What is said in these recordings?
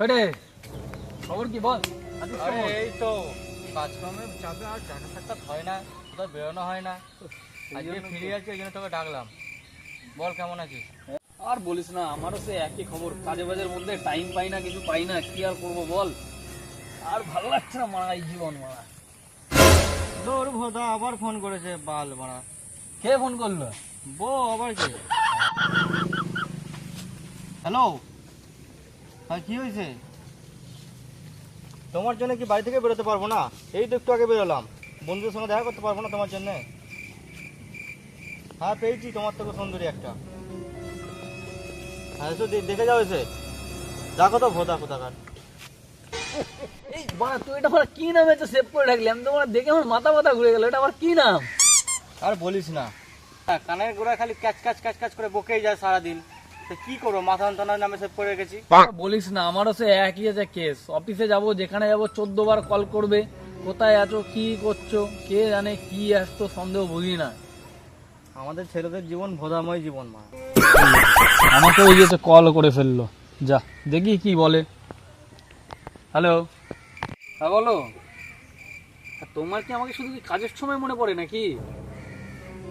খবর কি বল? এই তো কাজকর্মে চাপে আর জানা সাক্ষাৎ হয় না, কোথাও বেরোনো হয় না। আজকে ফিরে যাচ্ছি, ওই জন্য তোকে ডাকলাম। বল কেমন আছিস? আর বলিস না, আমারও সে একই খবর। কাজে বাজের মধ্যে টাইম পাই না, কিছু পাই না, কি আর করবো বল। আর ভালো লাগছে না মারা, এই জীবন মারা। তোর ভোদা আবার ফোন করেছে, বাল মারা। কে ফোন করলো? বউ আবার কে? হ্যালো, হ্যাঁ কি হয়েছে? তোমার জন্য কি বাড়ি থেকে বেরোতে পারবো না? এই তো একটু আগে বেরোলাম, বন্ধুদের সঙ্গে দেখা করতে পারবো না তোমার জন্য? হ্যাঁ পেয়েছি, তোমার থেকে সুন্দরী একটা। হ্যাঁ এসো দেখে যাও, এসে দেখো তো ভোদা কোথাকার। এই বাড়া, তুই এটা আমার কি নামে সেভ করে রাখলি? আমি তো দেখে আমার মাথা মাথা ঘুরে গেল। এটা আমার কি নাম? আর বলিস না, কানের গোড়া খালি ক্যাচ ক্যাচ ক্যাচ ক্যাচ করে বকেই যায় সারাদিন। তো কি করবো, মাথা যন্ত্রণার নামে সেভ করে রেখেছি। বলিস না, আমারও সে একই আছে কেস। অফিসে যাব, যেখানে যাব 14 বার কল করবে, কোথায় আছো, কি করছো, কে জানে কি আসতো, সন্দেহ বুঝি না। আমাদের ছেলেদের জীবন ভোদাময় জীবন মা। আমাকে ওই যে কল করে ফেললো, যা দেখি কি বলে। হ্যালো, হ্যাঁ বলো। তোমার কি আমাকে শুধু কি কাজের সময় মনে পড়ে নাকি?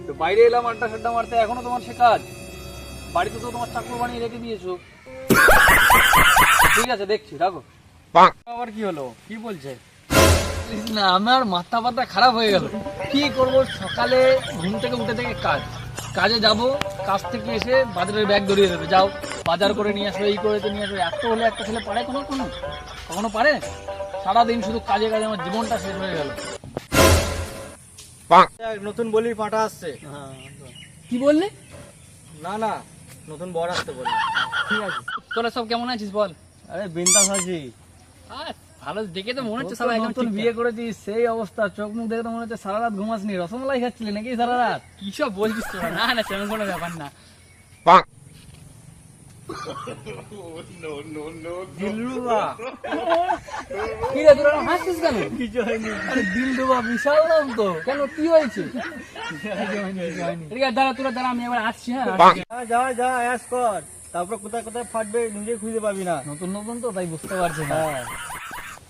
তো বাইরে এলাম আড্ডা সাড্ডা মারতে, এখনো তোমার সে কাজ? বাড়িতে তো তোমার চাকর বানিয়ে রেখে দিয়েছো। ঠিক আছে, দেখছি, রাখো। আবার কি হলো, কি বলছে? না, আমার মাথা পাতা খারাপ হয়ে গেল। কি করব, সকালে ঘুম থেকে উঠে থেকে কাজে যাব, কাজ থেকে এসে বাজারের ব্যাগ ধরিয়ে দেবে, যাও বাজার করে নিয়ে আসো, এই করে নিয়ে আসো। এত হলে একটা ছেলে পারে কখনো পারে? সারাদিন শুধু কাজে কাজে আমার জীবনটা শেষ হয়ে গেল। নতুন বলি পাঠা আসছে। কি বললি? না না, নতুন বর আসতে বলি। ঠিক আছে, তোরা সব কেমন আছিস বল? আরে বিন্দাস আছি। ভালো, দেখে তো মনে হচ্ছে সারা নতুন বিয়ে করেছিস, সেই অবস্থা, চোখ মুখ দেখে তো মনে হচ্ছে সারা রাত ঘুমাসনি, রসমালাই খাচ্ছিলি নাকি সারা রাত? কি সব বলছিস তোরা? না না, সেরকম কোনো ব্যাপার না। দিলরুবা, কি রে, তোরা হাসছিস কেন? কিছু হয়নি। আরে দিলরুবা বিশাল নাম তো, কেন কি হয়েছে? ঠিক আছে, দাঁড়া, আমি এবার আসছি। হ্যাঁ, যা যা অ্যাশ কর, তারপর কোথায় কোথায় ফাটবে নিজে খুঁজে পাবি না। নতুন নতুন তো, তাই বুঝতে পারছি না। হ্যাঁ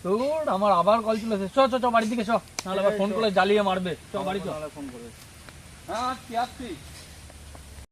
তোর আমার আবার কল চলেছে। চ বাড়ির দিকে চ, নাহলে আবার ফোন করে জ্বালিয়ে মারবে। চ বাড়ি চ। ফোন করবে। হ্যাঁ, কি আসছি।